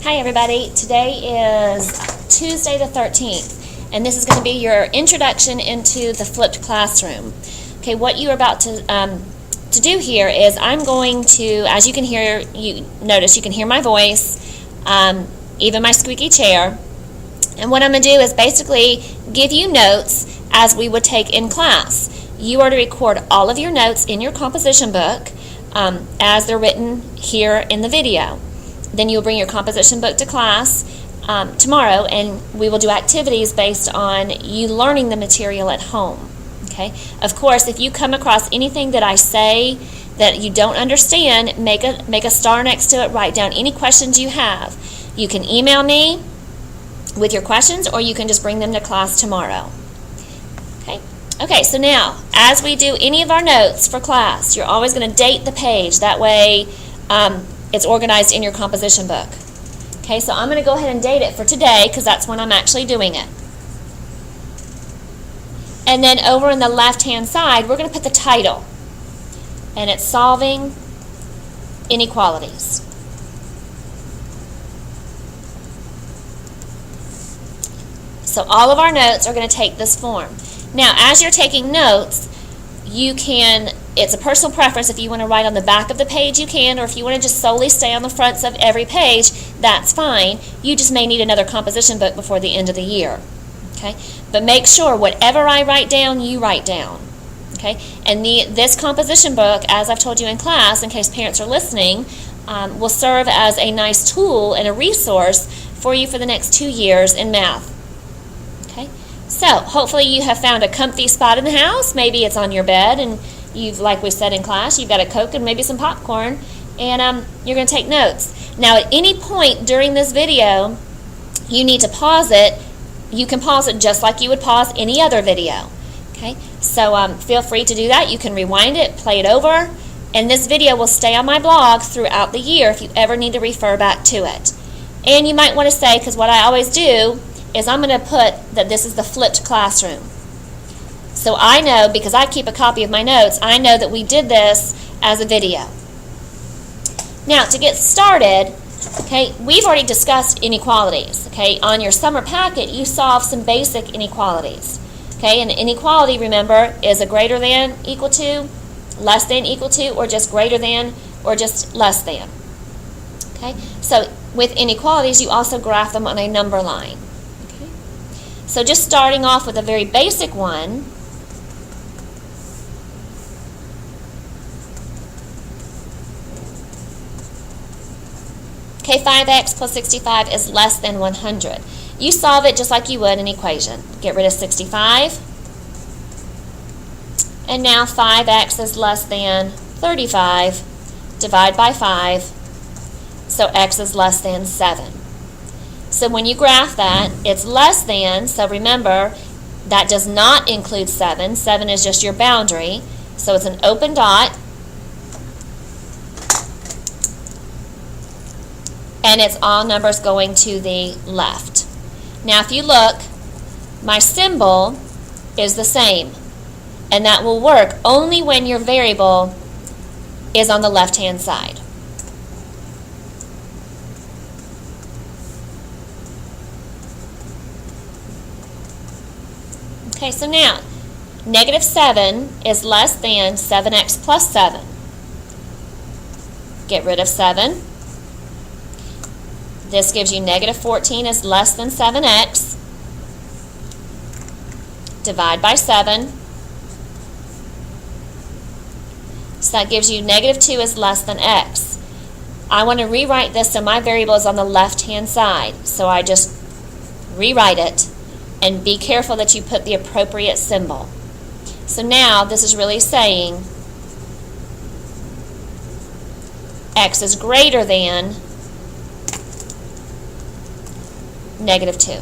Hi everybody, today is Tuesday the 13th, and this is going to be your introduction into the flipped classroom. Okay, what you are about to do here is I'm going to, as you can hear, you can hear my voice, even my squeaky chair, and what I'm going to do is basically give you notes as we would take in class. You are to record all of your notes in your composition book as they're written here in the video. Then you'll bring your composition book to class tomorrow, and we will do activities based on you learning the material at home. Okay. Of course, if you come across anything that I say that you don't understand, make a star next to it. Write down any questions you have. You can email me with your questions, or you can just bring them to class tomorrow. Okay. Okay. So now, as we do any of our notes for class, you're always going to date the page. That way, it's organized in your composition book. Okay, so I'm going to go ahead and date it for today because that's when I'm actually doing it. And then over on the left-hand side, we're going to put the title. And it's Solving Inequalities. So all of our notes are going to take this form. Now, as you're taking notes, it's a personal preference. If you want to write on the back of the page, you can, or if you want to just solely stay on the fronts of every page, that's fine. You just may need another composition book before the end of the year. Okay? But make sure whatever I write down, you write down. Okay? And this composition book, as I've told you in class, in case parents are listening, will serve as a nice tool and a resource for you for the next 2 years in math. Okay? So, hopefully you have found a comfy spot in the house. Maybe it's on your bed, and like we said in class, you've got a Coke and maybe some popcorn, and you're going to take notes. Now, at any point during this video, you need to pause it. You can pause it just like you would pause any other video. Okay? So, feel free to do that. You can rewind it, play it over, and this video will stay on my blog throughout the year if you ever need to refer back to it. And you might want to say, because what I always do is I'm going to put that this is the flipped classroom. So I know, because I keep a copy of my notes, I know that we did this as a video. Now, to get started, okay, we've already discussed inequalities. Okay, on your summer packet, you saw some basic inequalities. Okay, and inequality, remember, is a greater than, equal to, less than, equal to, or just greater than, or just less than. Okay, so with inequalities, you also graph them on a number line. Okay, so just starting off with a very basic one. Okay, 5x plus 65 is less than 100. You solve it just like you would an equation. Get rid of 65. And now 5x is less than 35. Divide by 5. So x is less than 7. So when you graph that, it's less than, so remember, that does not include 7. 7 is just your boundary. So it's an open dot. And it's all numbers going to the left. Now if you look, my symbol is the same, and that will work only when your variable is on the left-hand side. Okay, so now, negative 7 is less than 7x plus 7. Get rid of 7. This gives you negative 14 is less than 7x. Divide by 7. So that gives you negative 2 is less than x. I want to rewrite this so my variable is on the left-hand side. So I just rewrite it, and be careful that you put the appropriate symbol. So now this is really saying x is greater than negative 2.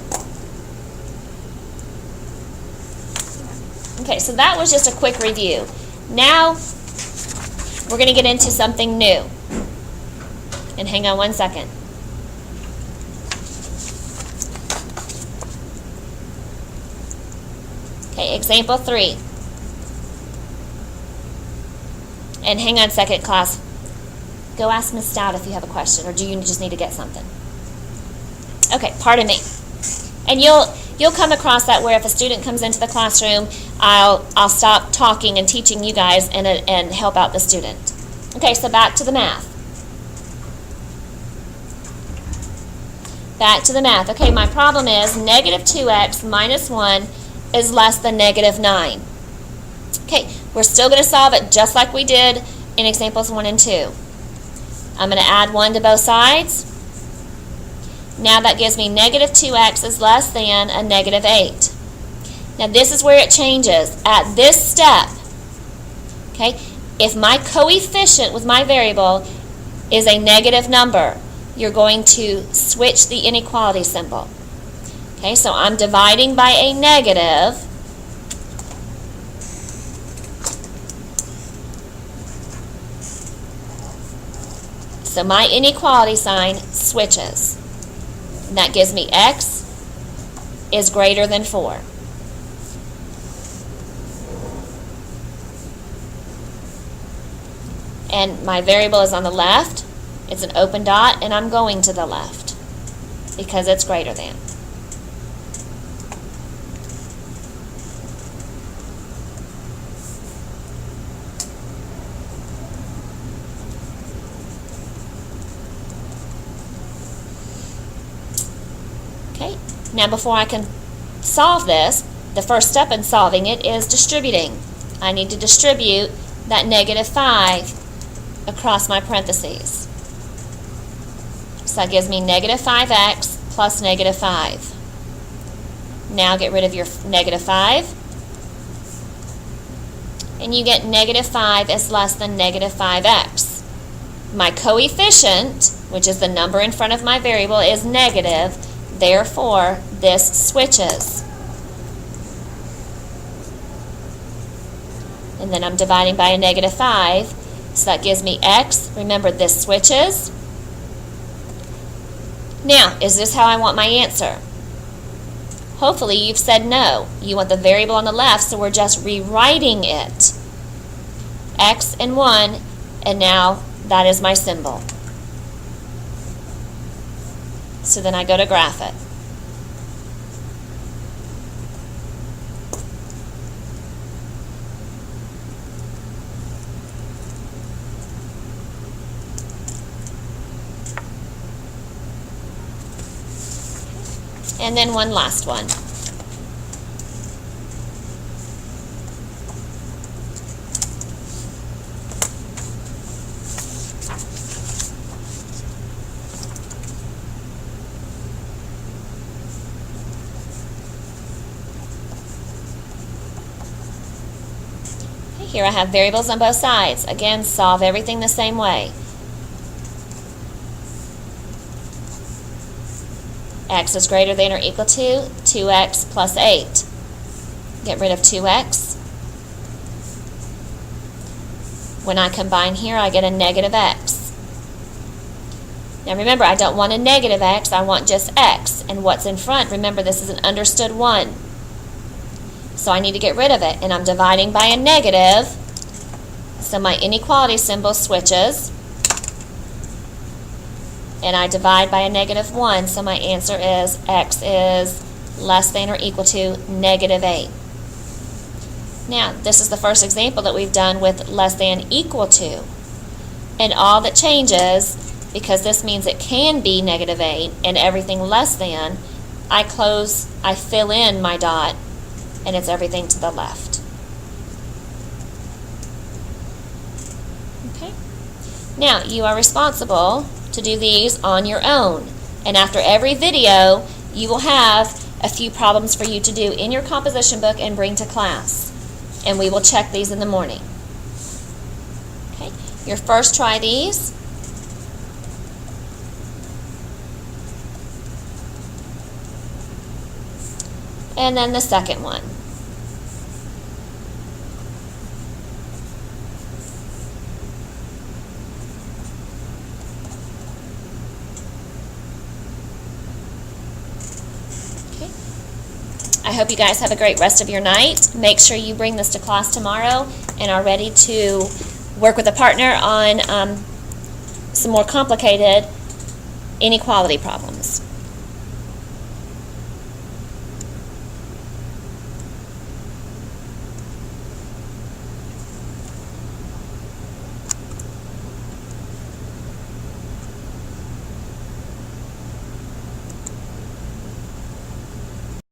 Okay, so that was just a quick review. Now, we're going to get into something new. And hang on one second. Okay, example 3. And hang on a second, class. Go ask Miss Stout if you have a question, or do you just need to get something? Okay, pardon me. And you'll come across that where if a student comes into the classroom, I'll stop talking and teaching you guys and help out the student. Okay, so back to the math. Back to the math. Okay, my problem is negative 2x minus 1 is less than negative 9. Okay, we're still going to solve it just like we did in examples 1 and 2. I'm going to add 1 to both sides. Now that gives me negative 2x is less than a negative 8. Now this is where it changes. At this step, okay, if my coefficient with my variable is a negative number, you're going to switch the inequality symbol. Okay, so I'm dividing by a negative. So my inequality sign switches. And that gives me x is greater than 4. And my variable is on the left. It's an open dot, and I'm going to the left because it's greater than. Okay, now before I can solve this, the first step in solving it is distributing. I need to distribute that negative 5 across my parentheses. So that gives me negative 5x plus negative 5. Now get rid of your negative 5. And you get negative 5 is less than negative 5x. My coefficient, which is the number in front of my variable, is negative. Therefore, this switches. And then I'm dividing by a negative 5. So that gives me x. Remember, this switches. Now, is this how I want my answer? Hopefully you've said no. You want the variable on the left, so we're just rewriting it. X and 1, and now that is my symbol. So then I go to graph it. And then one last one. Okay, here I have variables on both sides. Again, solve everything the same way. X is greater than or equal to 2x plus 8. Get rid of 2x. When I combine here, I get a negative x. Now remember, I don't want a negative x, I want just x. And what's in front, remember this is an understood 1. So I need to get rid of it. And I'm dividing by a negative. So my inequality symbol switches. And I divide by a negative 1, so my answer is x is less than or equal to negative 8. Now, this is the first example that we've done with less than equal to. And all that changes, because this means it can be negative 8 and everything less than, I fill in my dot, and it's everything to the left. Okay. Now, you are responsible to do these on your own. And after every video, you will have a few problems for you to do in your composition book and bring to class. And we will check these in the morning. Okay, your first try these. And then the second one. I hope you guys have a great rest of your night. Make sure you bring this to class tomorrow and are ready to work with a partner on some more complicated inequality problems.